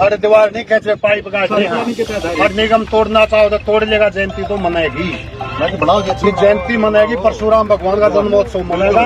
अरे दीवार नहीं खेचे पाइप काट और निगम तोड़ना चाहो तो तोड़ लेगा, जयंती तो मनाएगी, जयंती मनाएगी, परशुराम भगवान का जन्मोत्सव मनाएगा।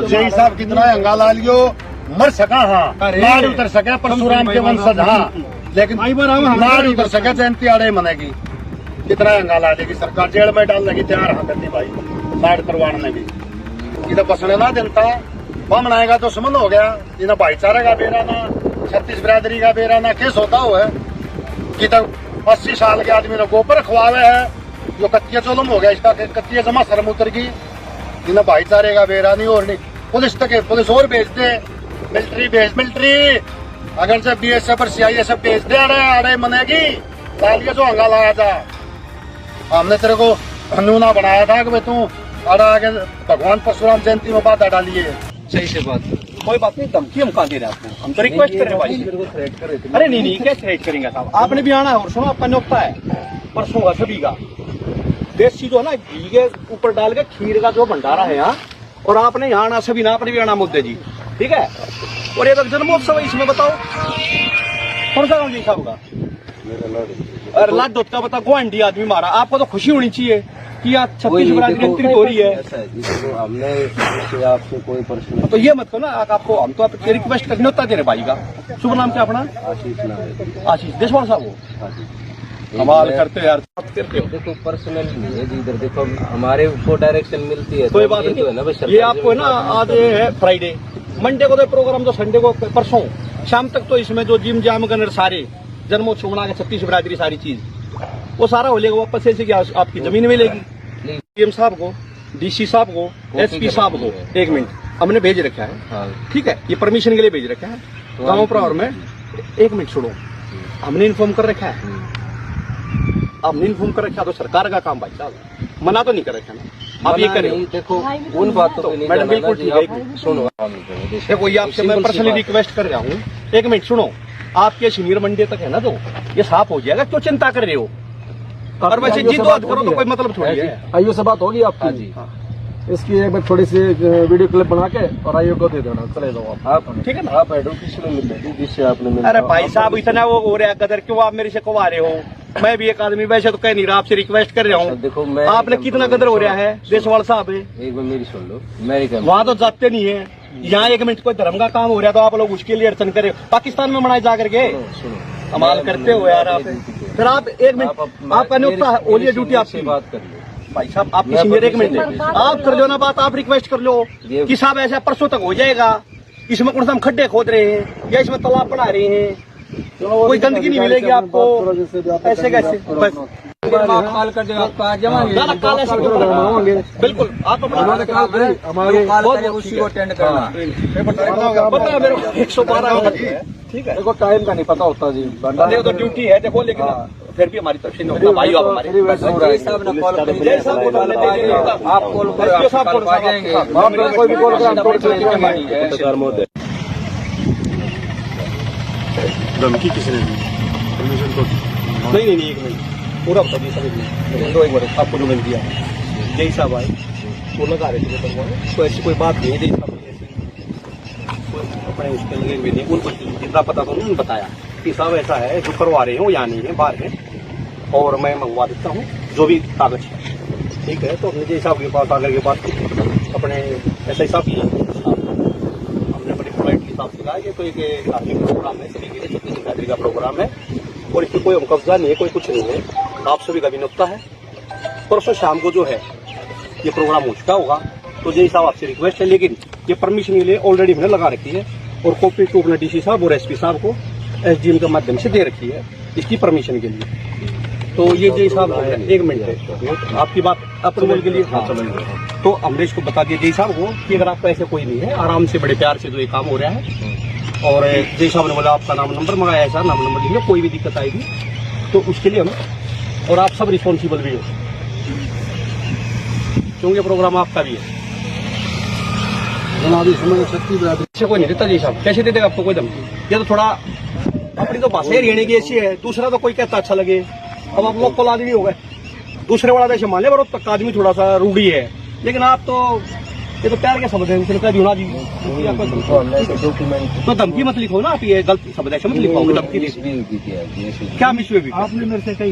जय साहब कितना हंगाला लियो, मर सका हाँ, नाड़ उतर सके परशुराम के वंशज हाँ, लेकिन नाड़ उतर सके, जयंती आड़े मनेगी। कितना हंगाला लेगी सरकार, जेल में डालने की तैयार हाँ करती भाई, नाड़ करवाने की। इधर बसने ना जनता बम बनाएगा तो समझ हो गया, इधर भाईचारे का बेरा ना, 36 बिरादरी का बेरा ना, केस होता हुआ है कि तब 80 साल के आदमी ने गोपर खवावे है, जो कत्तिया चोलम हो गया, इसका कत्तिया जमा शर्म उतर की। इन्हें भाईचारे का बेरा नहीं और नहीं, पुलिस तक पुलिस और भेज दे, मिलिट्री अगर जब BSF और CISF भेज दे, अरे मनेगी लालिया जो हंगा लाया था। हमने तेरे को नूना बनाया था कि भाई तू अरे आगे भगवान परशुराम जयंती में बात डाली है। सही से बात, कोई बात नहीं, धमकी हम कहाँ दे रहे हैं आपको, हम तो रिक्वेस्ट कर रहे हैं भाई। अरे नहीं क्या थ्रेट करेंगे साहब, आपने भी आना है और सुनो आपका न्योता है परसों का सभी का, देसी जो है ना घी के ऊपर डाल के खीर का जो भंडारा है यहाँ, और आपने यहाँ आना सभी ना, आपने भी आना मुद्दे जी, ठीक है। और एक जन्मोत्सव है, इसमें बताओ कौन सा गाँव जी साहब का, अरे लाडोत का बता, गुआंडी आदमी मारा, आपको तो खुशी होनी चाहिए कि आज 36 बिरादरी हो रही है। हमने आपसे कोई प्रश्न तो ये मत करो ना, आपको हम तो आपके रिक्वेस्ट करने होता तेरे भाई का। शुभ नाम क्या अपना? आशीष देशवाल साहब हो, कमाल करते हो यार। देखो पर्सनल नहीं है जी, इधर देखो हमारे को डायरेक्शन मिलती है, कोई बात नहीं। ये आपको है ना, आज है फ्राइडे, मंडे को तो प्रोग्राम, तो संडे को परसों शाम तक तो इसमें जो जिम जाम गनर सारे जन्मोत्सव मना के 36 बिरादरी सारी चीज वो सारा हो लेगा, वापस ऐसे कि आपकी जमीन मिलेगी। DM साहब को, DC साहब को, SP साहब को 1 मिनट हमने भेज रखा है, ठीक है, ये परमिशन के लिए भेज रखा है गाँव प्रवर में। 1 मिनट छोड़ो, हमने इन्फॉर्म कर रखा है, हमने इन्फॉर्म कर रखा, तो सरकार का काम भाई साहब, मना तो नहीं कर रखा ना, आप ये करें। देखो उन बातों पे नहीं, मैडम बिल्कुल ठीक है, सुनो देखो, ये आपसे मैं पर्सनली रिक्वेस्ट कर रहा हूँ, 1 मिनट सुनो, आपके सीनियर मंडे तक है ना, तो ये साफ हो जाएगा, क्यों चिंता कर रहे हो? और वैसे जिद करो तो कोई मतलब थोड़ी है। आईओ से बात होगी आपकी जी, इसकी एक बार थोड़ी सी वीडियो क्लिप बना के और आईओ को दे देना, चले जाओ आप, ठीक है ना। आप एडवोकेट में मिल रही जिससे आपने मिल। अरे भाई साहब इतना वो हो रहा है कदर, क्यों आप मेरे से कवा रहे हो? मैं भी एक आदमी वैसे तो कह नहीं रहा, आपसे रिक्वेस्ट कर रहा हूँ। देखो आपने कितना कदर हो रहा है देशवाल साहब, एक बार मेरी सुन लो, मेरी वहाँ तो जाते नहीं है, यहाँ 1 मिनट कोई धर्म का काम हो रहा है तो आप लोग उसके लिए अड़चन करे। पाकिस्तान में मनाए जा करके कमाल करते हो यार आप। फिर आप 1 मिनट, आपका नियुक्ता है, ओलिया ड्यूटी आपसे बात कर लो भाई साहब, आपकी सीनियर 1 मिनट आप कर लो ना बात, आप रिक्वेस्ट कर लो कि साहब ऐसा परसों तक हो जाएगा, इसमें कौन सा हम खड्डे खोद रहे हैं या इसमें तालाब बना रहे हैं, कोई गंदगी नहीं मिलेगी आपको, ऐसे कैसे बस कॉल कर दो, आपको आज जमाएंगे बिल्कुल। आप हमारे उसी को अटेंड करना, पता है मेरे को 112 ठीक है। देखो टाइम का नहीं पता होता जी, देखो तो ड्यूटी है देखो, लेकिन फिर भी हमारी तरफ से नहीं होता भाई, आप हमारे साहब ने कॉल आप कॉल कर जाएंगे, कोई भी कॉल धमकी किसने दी? परमिशन तो नहीं 1 मिनट पूरा बता दिया सर, एक बार आपको जो मिल दिया जय साहब आए वो लगा रहे थे, तो ऐसी कोई बात नहीं है, जय साहब अपने उसके लगे हुए थे, उनको जितना पता था उन्होंने बताया कि साहब ऐसा है, जो करवा रहे हो यहाँ नहीं है, बाहर है, और मैं मंगवा देता हूँ जो भी कागज है, ठीक है। तो अपने जय साहब के पास आकर के बात अपने ऐसा हिसाब किया, हमने बड़ी पोलाइट के हिसाब से कहा कि कोई धार्मिक प्रोग्राम है, सभी के लिए 36 बिरादरी का प्रोग्राम है और इसमें कोई कब्जा नहीं है, कोई कुछ नहीं है, आप सभी का भी नुकता है। परसों शाम को जो है ये प्रोग्राम हो चुका होगा, तो जय साहब आपसे रिक्वेस्ट है, लेकिन ये परमिशन के लिए ऑलरेडी मैंने लगा रखी है और कॉपी टू अपने DC साहब और SP साहब को SDM के माध्यम से दे रखी है इसकी परमिशन के लिए। तो ये जय साहब 1 मिनट है, आपकी बात अप्रूवल के लिए तो हमने इसको बता दिया जय साहब को कि अगर आपका ऐसे कोई नहीं है, आराम से बड़े प्यार से जो ये काम हो रहा है। और जय साहब ने बोला आपका नाम नंबर मंगाया है, सर नाम नंबर लेंगे, कोई भी दिक्कत आएगी तो उसके लिए हम, और आप सब रिस्पॉन्सिबल भी हो क्योंकि प्रोग्राम आपका भी है। से कोई नहीं देता जय साहब, कैसे दे देगा आपको कोई धमकी? ये तो थोड़ा अपनी तो भाषा रहने की ऐसी है, दूसरा तो कोई कहता अच्छा लगे। अब आप लोग आदमी हो गए, दूसरे वाला जैसे मान ले बड़ो तक आदमी थोड़ा सा रूढ़ी है, लेकिन आप तो ये तो प्यार के शब्द है, उसने कह दिया जी डॉक्यूमेंट तो धमकी मत लिखो ना आप, ये गलत शब्द है, मत लिखो धमकी लिखो। क्या मिसवे भी आपने मेरे से कही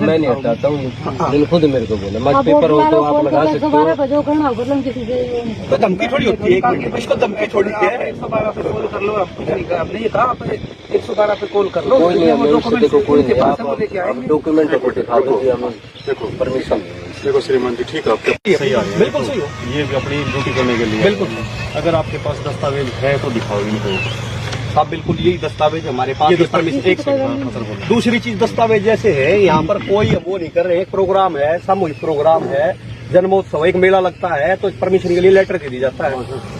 मैं नहीं हटाता हूँ, खुद मेरे को बोला मत पेपर हो तो आप लगा सकते हो। तो धमकी थोड़ी होती है, इसको धमकी थोड़ी है। 112 पे कॉल कर लो, आपने ये कहा 112 पे कॉल कर लो। कोई नहीं, हमें उससे देखो कोई नहीं, आप डॉक्यूमेंट को दिखा दो जी, हमें देखो परमिशन। देखो श्रीमान जी, ठीक है, आपके सही आ रही है, बिल्कुल सही हो, ये भी अपनी ड्यूटी करने के लिए बिल्कुल। अगर आपके पास दस्तावेज है तो दिखाओ इनको। आप बिल्कुल यही दस्तावेज हमारे पास। ये दस्तावेज एक सेकंड सर बोलो। दूसरी चीज दस्तावेज जैसे है, यहाँ पर कोई वो नहीं कर रहे, एक प्रोग्राम है, सामूहिक प्रोग्राम है, जन्मोत्सव, एक मेला लगता है, तो परमिशन के लिए लेटर दे दी जाता है।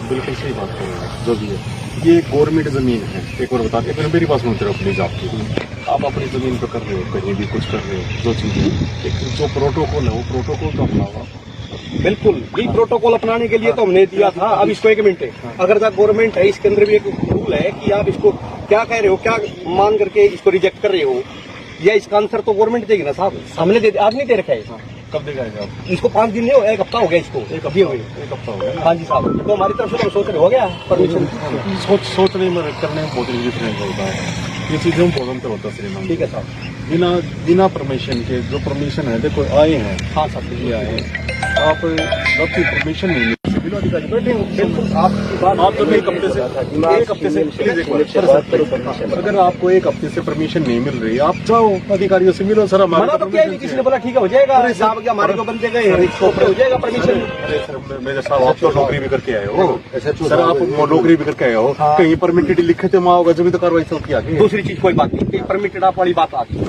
बिल्कुल सही बात कर रहे हैं, जो भी है ये गवर्नमेंट जमीन है। एक बार बताते फिर मेरी पास मत रहो प्लीज। आप अपनी जमीन पे कर रहे हो, कहीं भी कुछ कर रहे हो, जो चीजें एक जो प्रोटोकॉल है वो प्रोटोकॉल तो अपनाओ। बिल्कुल, ये प्रोटोकॉल अपनाने के लिए तो हमने दिया था। अब इसको एक मिनट है, अगर गवर्नमेंट है, इसके अंदर भी एक रूल है कि आप इसको क्या कह रहे हो, क्या मान करके इसको रिजेक्ट कर रहे हो, या इसका आंसर तो गवर्नमेंट देगी ना साहब, हमने दे, आज नहीं दे रखा है। कब देगा आप? इसको 5 दिन नहीं हो, 1 हफ्ता हो गया इसको, एक हफ्ता हो गया। हाँ जी साहब, तो हमारी तरफ से तो सोच रहे हो गया परमिशन। सोचने में करने में बहुत डिफरेंस होता है, ये चीजें बहुत अंतर होता है श्रीमान। ठीक है साहब, बिना परमिशन के जो परमिशन है, देखो आए हैं, हाँ साहब, ये आए हैं, आप आपकी परमिशन नहीं मिली, सिविल अधिकारी बैठे हो, बिल्कुल आपकी बात। आप तो एक हफ्ते से प्लीज एक बार सर, अगर आपको एक हफ्ते से परमिशन नहीं मिल रही, आप जाओ अधिकारियों से मिलो सर। मना तो क्या है, किसी ने बोला ठीक है हो जाएगा साहब, क्या हमारे को बंदे गए हैं, इसको हो जाएगा परमिशन। अरे सर मेरे साहब, आप तो नौकरी भी करके आए हो सर, आप नौकरी भी करके आए हो, कहीं परमिटेड लिखे थे वहाँ होगा जब तो कार्रवाई सब की आगे। दूसरी चीज कोई बात नहीं, परमिटेड आप वाली बात आती है,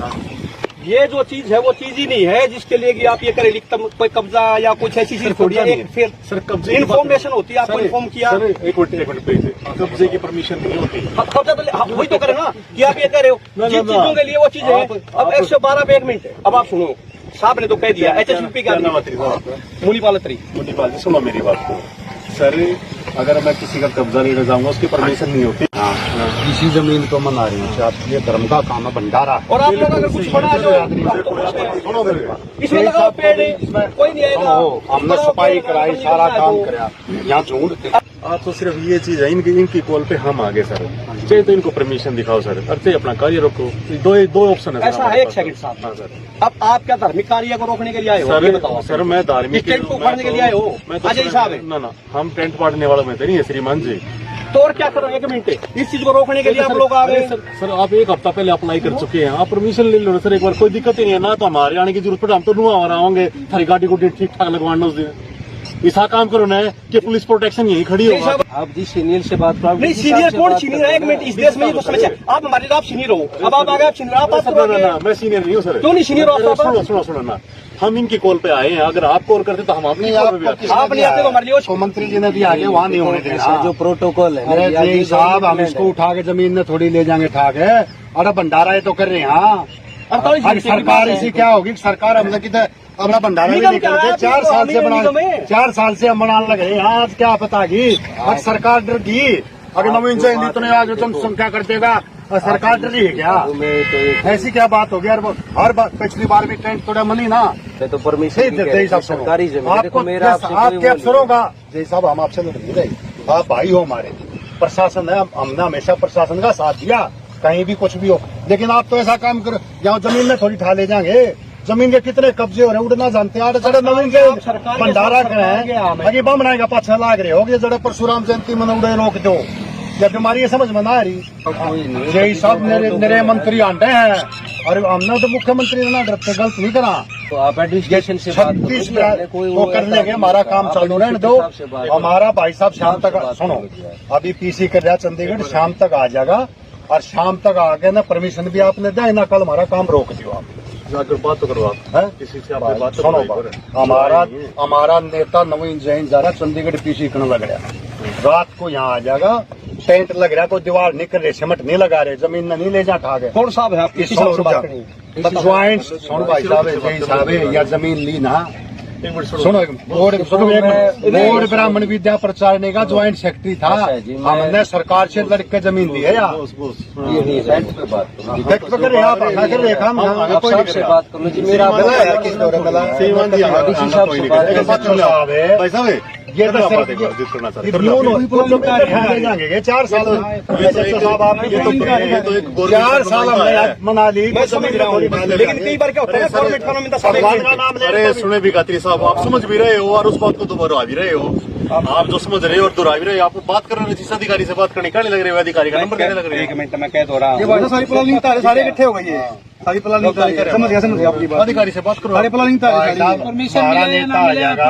ये जो चीज है वो चीज ही नहीं है जिसके लिए कि आप ये करें, लिखता कोई कब्जा या कुछ ऐसी चीज थोड़ी है। फिर सर कब्जे इन्फॉर्मेशन होती है, आपको इन्फॉर्म किया। सर एक मिनट प्लीज, कब्जे की परमिशन नहीं होती। कब्जा तो वही तो करे ना कि आप ये कह रहे हो, जिन चीजों के लिए वो चीज है। अब 112 पे 1 मिनट है, अब आप सुनो, साहब ने तो कह दिया HSP का मुनीपालत्री। सुनो मेरी बात को सर, अगर मैं किसी का कब्जा लेने जाऊंगा उसकी परमिशन नहीं होती। इसी जमीन को मना रही हूँ, ये धर्म का काम है, भंडारा। और आप लोग अगर कुछ बना दो, इसमें लगाओ पेड़, कोई नहीं आएगा। हमने सफाई कराई, सारा काम कराया, यहाँ झूठ। आप तो सिर्फ ये चीज है, इनकी कॉल पे हम आगे सर, चाहिए तो इनको परमिशन दिखाओ सर, अर्थे अपना कार्य रोको। दो ऑप्शन है ऐसा है। एक सेकंड साहब, अब आप क्या धार्मिक कार्य को रोकने के लिए आए हो? ये बताओ सर, मैं धार्मिक टेंट को उखाड़ने के लिए आए हो? अजय साहब है ना, हम टेंट पाड़ने वाला में तो नहीं है श्रीमान जी। तो और क्या करो, 1 मिनट, इस चीज को रोकने के लिए आप लोग आ गए। सर आप 1 हफ्ता पहले अप्लाई कर चुके हैं, आप परमिशन ले लो सर एक बार, कोई दिक्कत ही नहीं है ना। तो हमारे आने की जरूरत पड़े, हम तो नुआ आ होंगे, थारी गाड़ी को ठीक ठाक लगवाना उस दिन। ऐसा काम करो ना कि पुलिस प्रोटेक्शन यहीं खड़ी हो। आप जी सीनियर से बात करो। नहीं, सीनियर कौन सीनियर है? 1 मिनट, इस देश में ये तो समस्या है। आप हमारे आप सीनियर हो, अब आप आ गए, आप सीनियर, आप बात करो। मैं सीनियर नहीं हूँ सर। क्यों नहीं सीनियर हो? सुनो ना, हम इनकी कॉल पे आए हैं, अगर आप कॉल करते तो हम अपनी कॉल पे भी आते। आप नहीं आते तो हमारे लिए मंत्री जी ने भी आगे वहाँ नहीं होने देना। जो प्रोटोकॉल है, अरे साहब, हम इसको उठा के जमीन में थोड़ी ले जाएंगे ठाक है। अरे भंडारा ये तो कर रहे हैं। हाँ, सरकार इसी क्या होगी, सरकार हमने किधर अपना भंडारा भी नहीं करते। 4 साल से बना, 4 साल से हम बनाने लगे हैं। आज क्या पता की आज सरकार डर गई, अगर नवीन जयंती तो आज जनसंख्या कर देगा, सरकार डर रही है क्या? ऐसी क्या बात होगी यार? हर बार पिछली बार भी टेंट थोड़ा मनी ना, तो परमिशन सरकारी जमीन आपको आपके अफसरों का। जय साहब, हम आपसे नहीं रहे, आप भाई हो हमारे, प्रशासन है, हमने हमेशा प्रशासन का साथ दिया, कहीं भी कुछ भी हो। लेकिन आप तो ऐसा काम करो, यहाँ जमीन में थोड़ी ठा ले जाएंगे। जमीन के कितने कब्जे हो रहे हैं, उड़ना जानते हैं। जड़े नवीन के भंडारा कराए, अभी बम बनाएगा 5-6 लाख रहे हो गए। जड़े परशुराम जयंती मन उड़े रोक दो, या बीमारी ये समझ में ना आ रही। यही सब मेरे मंत्री आंटे हैं, और हमने तो मुख्यमंत्री ना डरते, गलत नहीं करा। तो आप एडमिनिस्ट्रेशन से बात 36 वो कर लेंगे, हमारा काम चालू रहने दो। हमारा भाई साहब शाम तक, सुनो, अभी PC कर रहा चंडीगढ़, शाम तक आ जाएगा, और शाम तक आके ना परमिशन भी आपने दे ना, कल हमारा काम रोक दियो। आप जाकर बात तो करो, आप है किसी से आपने बात सुनो। हमारा नेता नवीन जैन जा रहा चंडीगढ़ PC करने लग रहा, रात को यहाँ आ जाएगा, टेंट लग रहा है, कोई दीवार नहीं कर रहे, सिमट नहीं लगा रहे, जमीन में नहीं ले जा ठा गए। कौन साहब है आपकी? ज्वाइंट सुन भाई साहब, जय साहब, या जमीन ली ना, सुनो बोर्ड ब्राह्मण विद्या प्रचारने का ज्वाइंट सेक्रेटरी था। अच्छा जी, मैं- हमने सरकार से लड़के जमीन दी है यार। ये नहीं रेंट पे बात करो व्यक्त कर आप आकर देखा हम आप साहब से बात करो जी। मेरा डीसी साहब से बात करो। भाई साहब ये तो सिर्फ ये 4 साल साहब आप ये तो 4 साल हमने मना ली। मैं समझ रहा हूँ, लेकिन कई बार क्या होता है गवर्नमेंट थाना में भगवान का नाम ले अरे सुने भी गात्री साहब, आप समझ भी रहे हो और उस बात को दोबारा भी रहे हो। आप जो समझ रहे हो और दोहरा भी रहे हो, आप बात कर रहे हो, जिस अधिकारी से बात करने का नहीं लग रहे हो, अधिकारी का नंबर देने लग रहे एक हो। मिनट मैं कह दो रहा हूँ। ये सारी प्लानिंग सारे इकट्ठे हो गई है, सारी प्लानिंग समझ गया आपकी बात। अधिकारी से बात करो। सारी प्लानिंग हमारा नेता आ जाएगा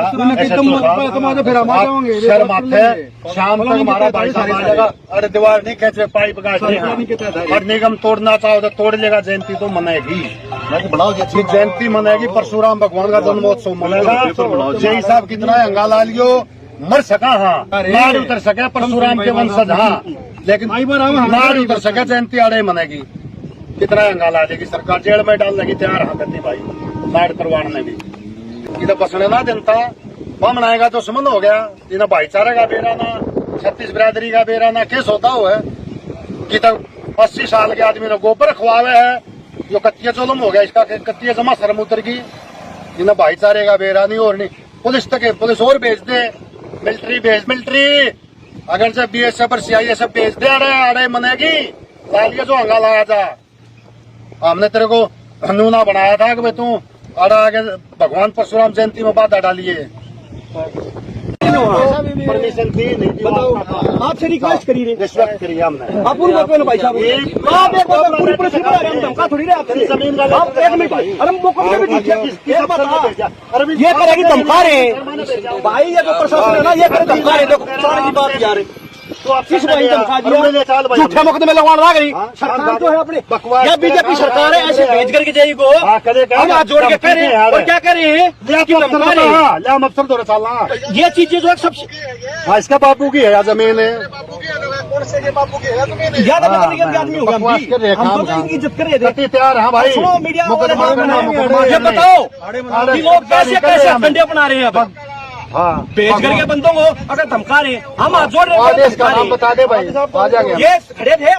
फिर हम आ जाओगे। शर्म आते है शाम तक हमारा भाई साहब आ जाएगा। अरे दीवार नहीं कैसे पाइप गाड़ और निगम तोड़ना चाहो तो तोड़ लेगा। जयंती तो मनाएगी, ये जयंती मनाएगी। परशुराम भगवान का जन्मोत्सव मनाएगा। जय साहब कितना हंगा ला लियो, मर सका हाँ, नार उतर सके परशुराम के वंशज हाँ, लेकिन नार उतर सके जयंती आड़े मनेगी। कितना हंगा ला देगी सरकार, जेल में डालने की तैयार हाँ करती भाई साइड करवाने भी। इधर बसने ना जनता वह मनाएगा तो सुमन हो गया। इन्हें भाईचारे का बेराना, 36 बिरादरी का बेराना केस होता हुआ है कि तक 80 साल के आदमी ने गोबर खवावे है। जो कत्तिया जुल्म हो गया इसका, कत्तिया जमा सरमुद्र की। इन्हें भाईचारे का बेरा नहीं और नहीं। पुलिस तक पुलिस और भेज दे, मिलिट्री अगर जब BSF और CISF भेज दे अड़े मनेगी। लालिया जो हंगा लाया था, हमने तेरे को नूना बनाया था कि भाई तू अड़ा आगे भगवान परशुराम जयंती में बात डालिए। परमिशन थी नहीं थी, आपसे रिक्वेस्ट करी रहे, रिश्वत करी हमने। आप उन बात में भाई साहब आप एक बार पूरी पुलिस को बता रहे हैं, हम धमका थोड़ी रहे आपसे। जमीन का आप एक मिनट अरे मौका पे भी ये बता ये करेगी धमका रहे भाई। ये जो प्रशासन है ना ये करे धमका रहे। देखो सारी की बात यार तो आप किस भाई धमका दिया, झूठे मुकदमे लगवाने लग रही सरकार जो है अपने बकवास। या बीजेपी सरकार है ऐसे भेज करके जाएगी को हम हाथ जोड़ के कह रहे हैं और क्या कह रहे हैं कि धमका रहे हैं। हम अफसर दो साल ये चीजें जो है सबसे हाँ इसका बापू की है या जमीन है। ज्यादा करने के आदमी होगा हम भी। हम तो इनकी इज्जत कर रहे थे। कति तैयार है भाई। सुनो मीडिया मुकदमा में ना, मुकदमा ये में नहीं। बताओ कि लोग कैसे कैसे अखंडे अपना रहे हैं अब हाँ भेज करके बंदों को अगर धमका रहे हैं। हम हाथ जोड़ रहे हैं आदेश का नाम बता दे भाई, आ जाएंगे। ये खड़े थे